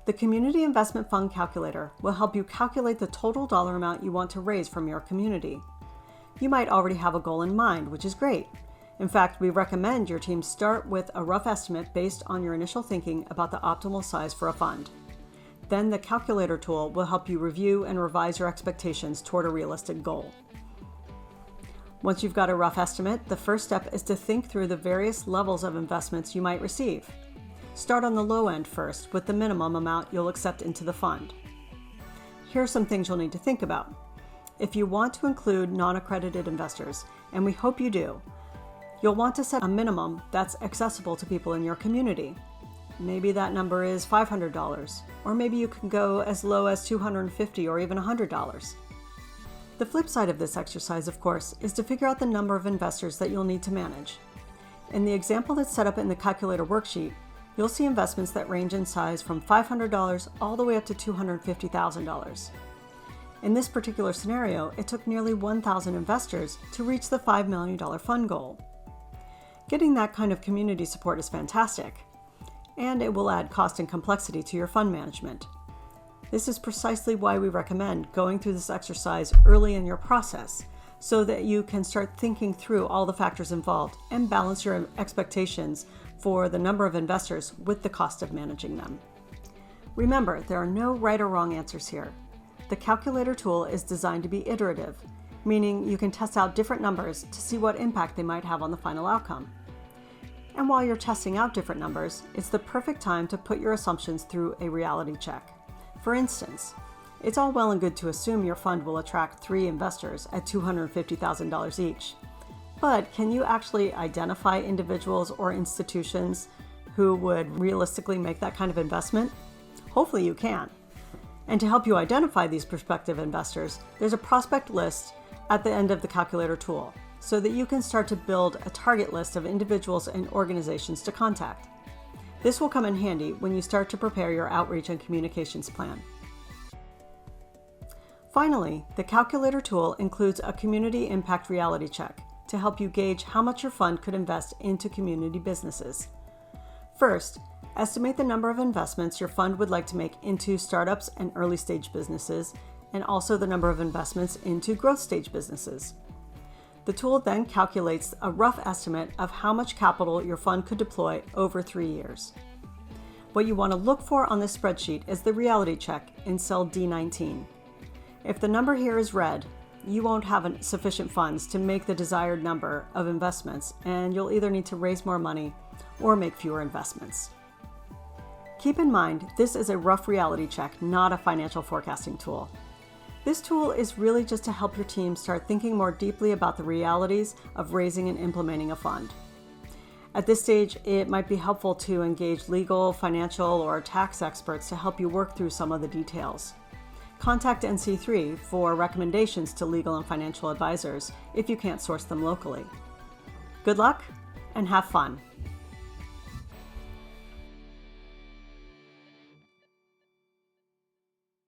The Community Investment Fund Calculator will help you calculate the total dollar amount you want to raise from your community. You might already have a goal in mind, which is great. In fact, we recommend your team start with a rough estimate based on your initial thinking about the optimal size for a fund. Then the calculator tool will help you review and revise your expectations toward a realistic goal. Once you've got a rough estimate, the first step is to think through the various levels of investments you might receive. Start on the low end first with the minimum amount you'll accept into the fund. Here are some things you'll need to think about. If you want to include non-accredited investors, and we hope you do, you'll want to set a minimum that's accessible to people in your community. Maybe that number is $500, or maybe you can go as low as $250 or even $100. The flip side of this exercise, of course, is to figure out the number of investors that you'll need to manage. In the example that's set up in the calculator worksheet, you'll see investments that range in size from $500 all the way up to $250,000. In this particular scenario, it took nearly 1,000 investors to reach the $5 million fund goal. Getting that kind of community support is fantastic, and it will add cost and complexity to your fund management. This is precisely why we recommend going through this exercise early in your process, so that you can start thinking through all the factors involved and balance your expectations for the number of investors with the cost of managing them. Remember, there are no right or wrong answers here. The calculator tool is designed to be iterative, meaning you can test out different numbers to see what impact they might have on the final outcome. And while you're testing out different numbers, it's the perfect time to put your assumptions through a reality check. For instance, it's all well and good to assume your fund will attract 3 investors at $250,000 each. But can you actually identify individuals or institutions who would realistically make that kind of investment? Hopefully you can. And to help you identify these prospective investors, there's a prospect list at the end of the calculator tool, so that you can start to build a target list of individuals and organizations to contact. This will come in handy when you start to prepare your outreach and communications plan. Finally, the calculator tool includes a community impact reality check to help you gauge how much your fund could invest into community businesses. First, estimate the number of investments your fund would like to make into startups and early stage businesses, and also the number of investments into growth stage businesses. The tool then calculates a rough estimate of how much capital your fund could deploy over 3 years. What you want to look for on this spreadsheet is the reality check in cell D19. If the number here is red, you won't have sufficient funds to make the desired number of investments, and you'll either need to raise more money or make fewer investments. Keep in mind, this is a rough reality check, not a financial forecasting tool. This tool is really just to help your team start thinking more deeply about the realities of raising and implementing a fund. At this stage, it might be helpful to engage legal, financial, or tax experts to help you work through some of the details. Contact NC3 for recommendations to legal and financial advisors if you can't source them locally. Good luck and have fun!